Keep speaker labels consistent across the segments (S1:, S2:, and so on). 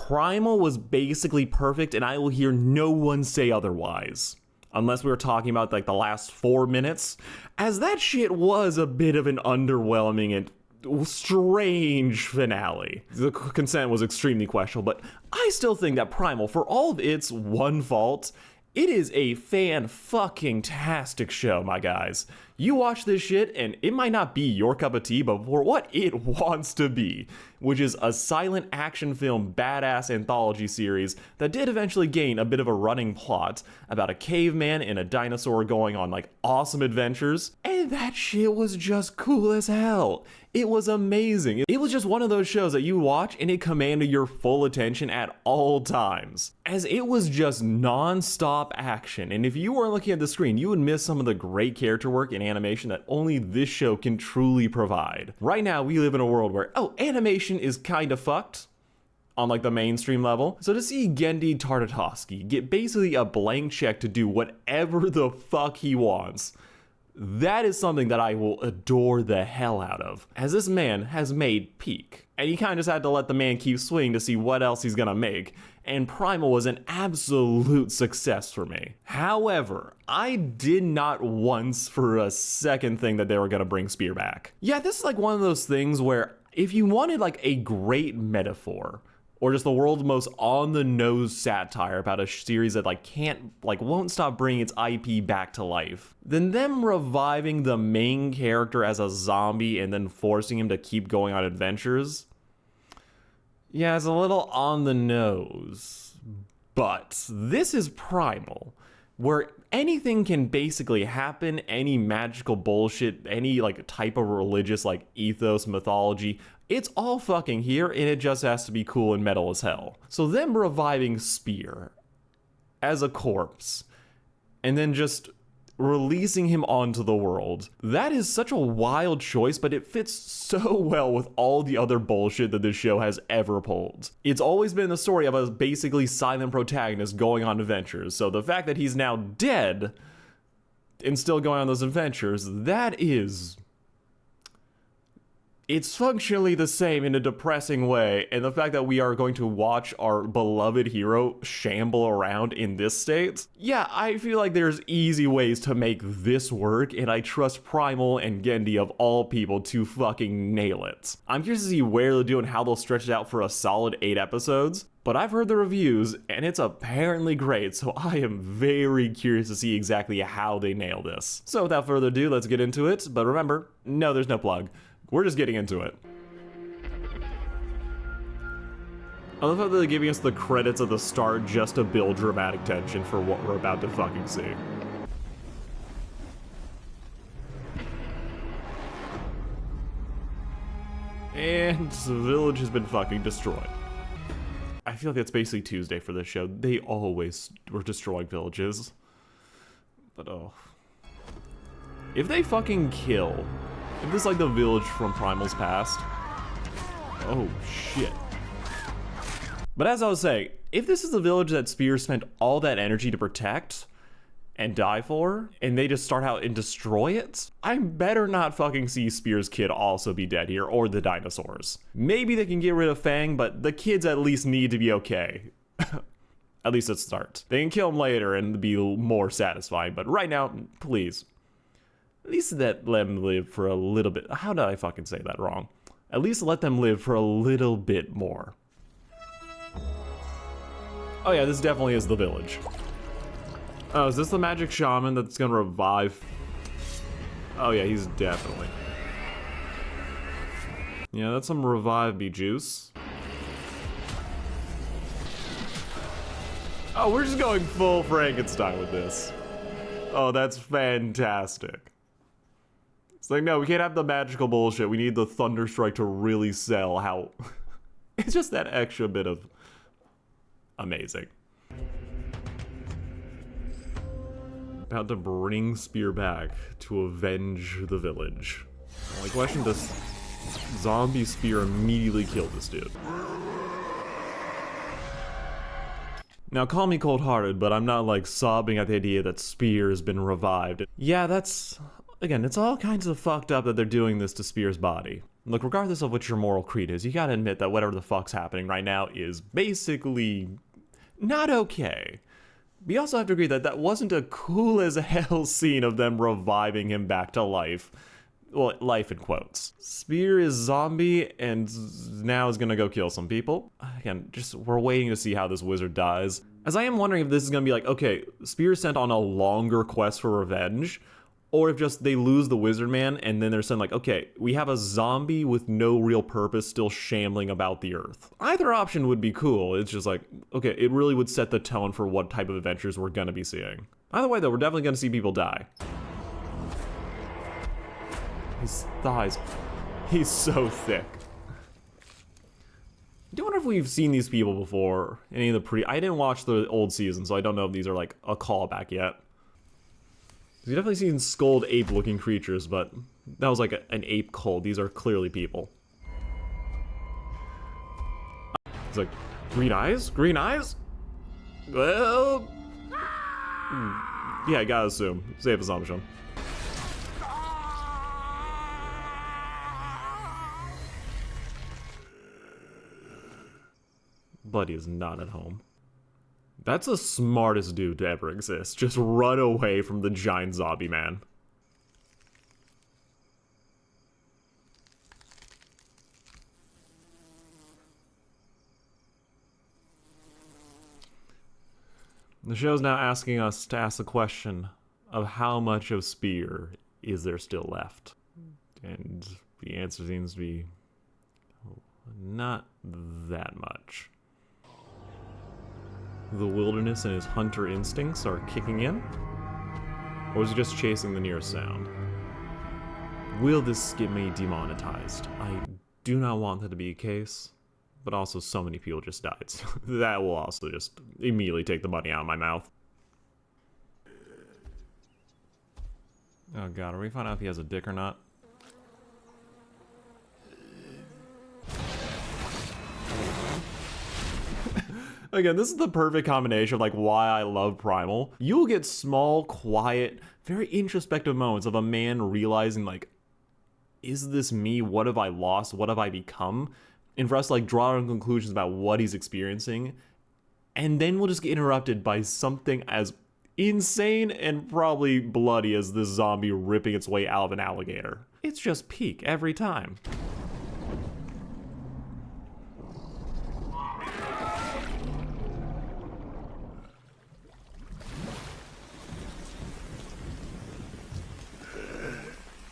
S1: Primal was basically perfect, and I will hear no one say otherwise. Unless we were talking about like the last 4 minutes, as that shit was a bit of an underwhelming and strange finale. The consent was extremely questionable, but I still think that Primal, for all of its one fault, it is a fan-fucking-tastic show, my guys. You watch this shit, and it might not be your cup of tea, but for what it wants to be, which is a silent action film badass anthology series that did eventually gain a bit of a running plot about a caveman and a dinosaur going on like awesome adventures, and that shit was just cool as hell. It was amazing. It was just one of those shows that you watch and it commanded your full attention at all times, as it was just non-stop action, and if you weren't looking at the screen, you would miss some of the great character work and animation that only this show can truly provide. Right now, we live in a world where, animation is kinda fucked on like the mainstream level. So to see Genndy Tartakovsky get basically a blank check to do whatever the fuck he wants, that is something that I will adore the hell out of, as this man has made peak. And you kind of just had to let the man keep swinging to see what else he's gonna make, and Primal was an absolute success for me. However, I did not once for a second think that they were gonna bring Spear back. Yeah, this is like one of those things where if you wanted like a great metaphor, or just the world's most on-the-nose satire about a series that won't stop bringing its IP back to life, then them reviving the main character as a zombie and then forcing him to keep going on adventures, yeah, it's a little on the nose. But this is Primal, where anything can basically happen, any magical bullshit, any like type of religious like ethos, mythology, it's all fucking here, and it just has to be cool and metal as hell. So them reviving Spear as a corpse, and then just releasing him onto the world, that is such a wild choice, but it fits so well with all the other bullshit that this show has ever pulled. It's always been the story of a basically silent protagonist going on adventures, so the fact that he's now dead and still going on those adventures, that is... it's functionally the same in a depressing way, and the fact that we are going to watch our beloved hero shamble around in this state, yeah, I feel like there's easy ways to make this work, and I trust Primal and Genndy of all people to fucking nail it. I'm curious to see where they'll do and how they'll stretch it out for a solid 8 episodes, but I've heard the reviews, and it's apparently great, so I am very curious to see exactly how they nail this. So without further ado, let's get into it, but remember, no, there's no plug. We're just getting into it. I love how they're giving us the credits at the start just to build dramatic tension for what we're about to fucking see. And the village has been fucking destroyed. I feel like it's basically Tuesday for this show. They always were destroying villages. But oh. If they fucking kill... if this is like the village from Primal's past. Oh, shit. But as I was saying, if this is the village that Spear spent all that energy to protect and die for, and they just start out and destroy it, I better not fucking see Spear's kid also be dead here, or the dinosaurs. Maybe they can get rid of Fang, but the kids at least need to be okay. At least at the start. They can kill him later and be more satisfying, but right now, please. At least let them live for a little bit. How did I fucking say that wrong? At least let them live for a little bit more. Oh yeah, this definitely is the village. Oh, is this the magic shaman that's gonna revive? Oh yeah, he's definitely. Yeah, that's some revive me juice. Oh, we're just going full Frankenstein with this. Oh, that's fantastic. It's like, no, we can't have the magical bullshit. We need the Thunderstrike to really sell how... it's just that extra bit of amazing. About to bring Spear back to avenge the village. Only question, does zombie Spear immediately kill this dude? Now, call me cold-hearted, but I'm not, like, sobbing at the idea that Spear has been revived. Yeah, that's Again, it's all kinds of fucked up that they're doing this to Spear's body. Look, regardless of what your moral creed is, you gotta admit that whatever the fuck's happening right now is basically not okay. We also have to agree that that wasn't a cool as hell scene of them reviving him back to life. Well, life in quotes. Spear is zombie and now is gonna go kill some people. Again, just we're waiting to see how this wizard dies. As I am wondering if this is gonna be like, okay, Spear is sent on a longer quest for revenge, or if just they lose the wizard man and then they're saying like, okay, we have a zombie with no real purpose still shambling about the earth. Either option would be cool. It's just like, okay, it really would set the tone for what type of adventures we're gonna be seeing. Either way though, we're definitely gonna see people die. His thighs, he's so thick. I do wonder if we've seen these people before. Any of the I didn't watch the old season, so I don't know if these are like a callback yet. We've definitely seen skulled ape-looking creatures, but that was like an ape cult. These are clearly people. It's like, green eyes? Green eyes? Well... yeah, I gotta assume. Safe assumption. Buddy is not at home. That's the smartest dude to ever exist. Just run away from the giant zombie man. The show's now asking us to ask the question of how much of Spear is there still left? And the answer seems to be not that much. The wilderness and his hunter instincts are kicking in? Or is he just chasing the nearest sound? Will this get me demonetized? I do not want that to be a case, but also so many people just died, so that will also just immediately take the money out of my mouth. Oh god, are we finding out if he has a dick or not? Again, this is the perfect combination of like why I love Primal. You will get small, quiet, very introspective moments of a man realizing like, is this me? What have I lost? What have I become? And for us to like draw our own conclusions about what he's experiencing. And then we'll just get interrupted by something as insane and probably bloody as this zombie ripping its way out of an alligator. It's just peak every time.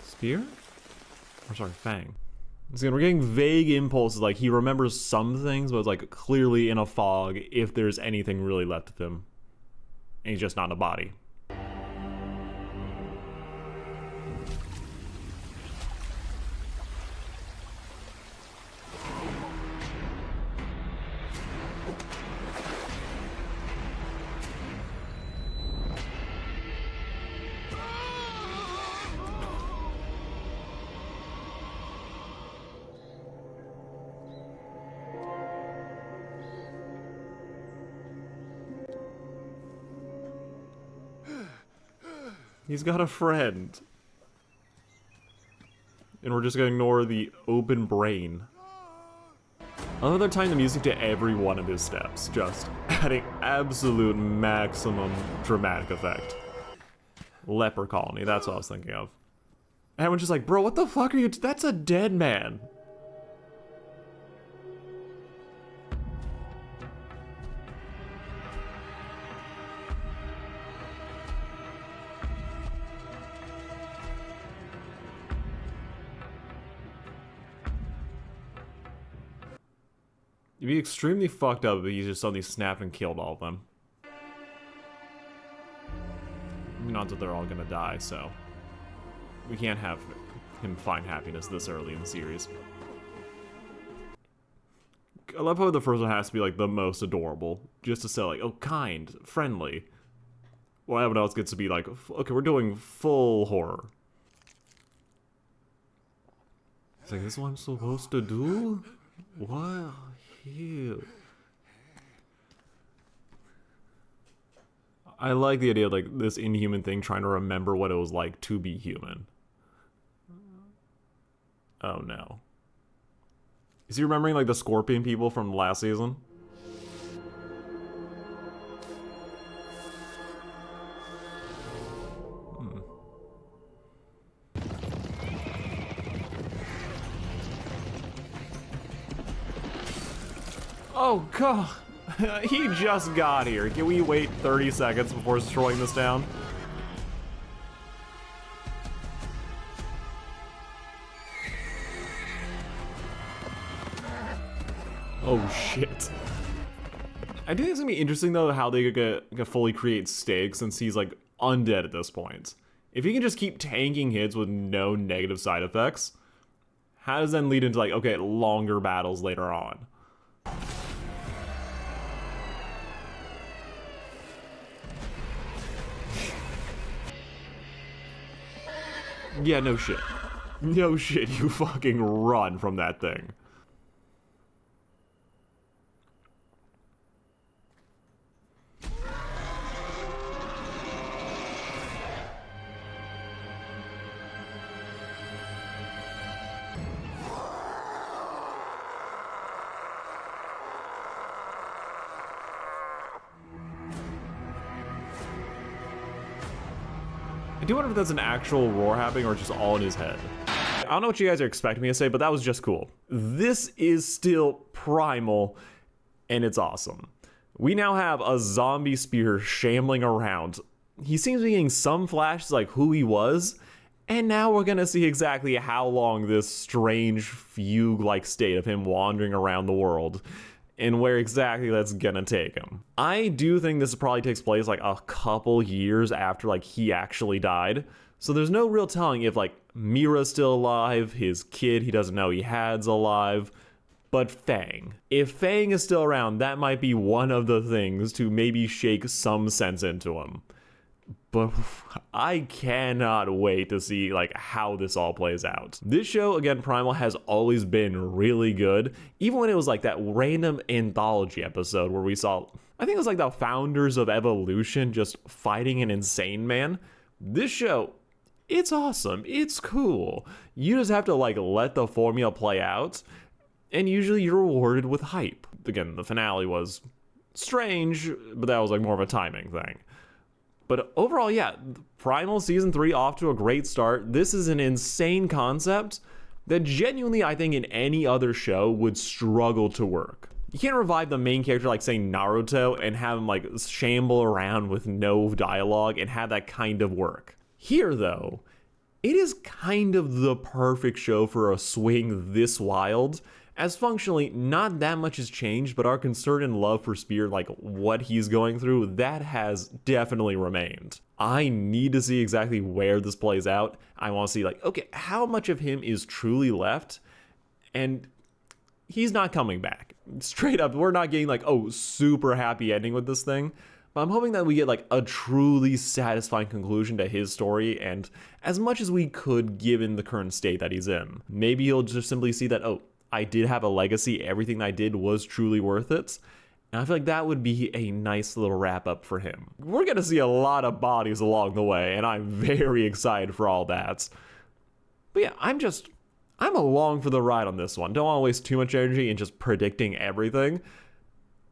S1: Spear? Or sorry, Fang. So we're getting vague impulses, like he remembers some things, but it's like clearly in a fog if there's anything really left of him. And he's just not in a body. He's got a friend. And we're just gonna ignore the open brain. Another time the music to every one of his steps, just adding absolute maximum dramatic effect. Leper colony, that's what I was thinking of. Everyone's just like, bro, what the fuck are you? That's a dead man. It'd be extremely fucked up if he just suddenly snapped and killed all of them. Not that they're all gonna die, so we can't have him find happiness this early in the series. I love how the first one has to be like the most adorable, just to say like, oh, kind, friendly. While everyone else gets to be like, okay, we're doing full horror. It's like, this is what I'm supposed to do? What? Ew. I like the idea of like this inhuman thing trying to remember what it was like to be human. Oh no. Is he remembering like the scorpion people from last season? Oh god. He just got here. Can we wait 30 seconds before destroying this down? Oh shit. I do think it's gonna be interesting though how they could fully create stakes since he's like undead at this point. If he can just keep tanking hits with no negative side effects, how does that lead into like, okay, longer battles later on? Yeah, no shit. No shit, you fucking run from that thing. I do wonder if that's an actual roar happening or just all in his head. I don't know what you guys are expecting me to say, but that was just cool. This is still Primal, and it's awesome. We now have a zombie spear shambling around. He seems to be getting some flashes like who he was, and now we're gonna see exactly how long this strange fugue-like state of him wandering around the world and where exactly that's gonna take him. I do think this probably takes place like a couple years after like he actually died. So there's no real telling if like Mira's still alive, his kid he doesn't know he had's alive, but Fang. If Fang is still around, that might be one of the things to maybe shake some sense into him. But I cannot wait to see like how this all plays out. This show, again, Primal, has always been really good. Even when it was like that random anthology episode where we saw, I think it was like the founders of Evolution just fighting an insane man. This show, it's awesome. It's cool. You just have to like let the formula play out, and usually you're rewarded with hype. Again, the finale was strange, but that was like more of a timing thing. But overall, yeah, Primal Season 3 off to a great start. This is an insane concept that genuinely I think in any other show would struggle to work. You can't revive the main character like, say, Naruto and have him like shamble around with no dialogue and have that kind of work. Here, though, it is kind of the perfect show for a swing this wild, as functionally not that much has changed, but our concern and love for Spear, like what he's going through, that has definitely remained. I need to see exactly where this plays out. I want to see like, okay, how much of him is truly left? And he's not coming back. Straight up, we're not getting like, oh, super happy ending with this thing. But I'm hoping that we get like a truly satisfying conclusion to his story, and as much as we could given the current state that he's in. Maybe he'll just simply see that, oh, I did have a legacy, everything I did was truly worth it. And I feel like that would be a nice little wrap up for him. We're gonna see a lot of bodies along the way, and I'm very excited for all that. But yeah, I'm along for the ride on this one. Don't want to waste too much energy in just predicting everything,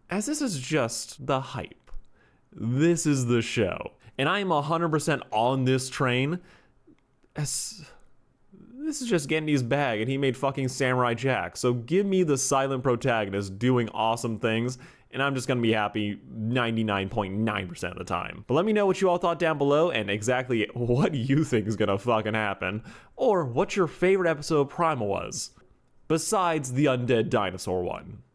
S1: as this is just the hype. This is the show. And I'm 100% on this train, as this is just Gendy's bag, and he made fucking Samurai Jack. So give me the silent protagonist doing awesome things, and I'm just gonna be happy 99.9% of the time. But let me know what you all thought down below, and exactly what you think is gonna fucking happen, or what your favorite episode of Primal was, besides the undead dinosaur one.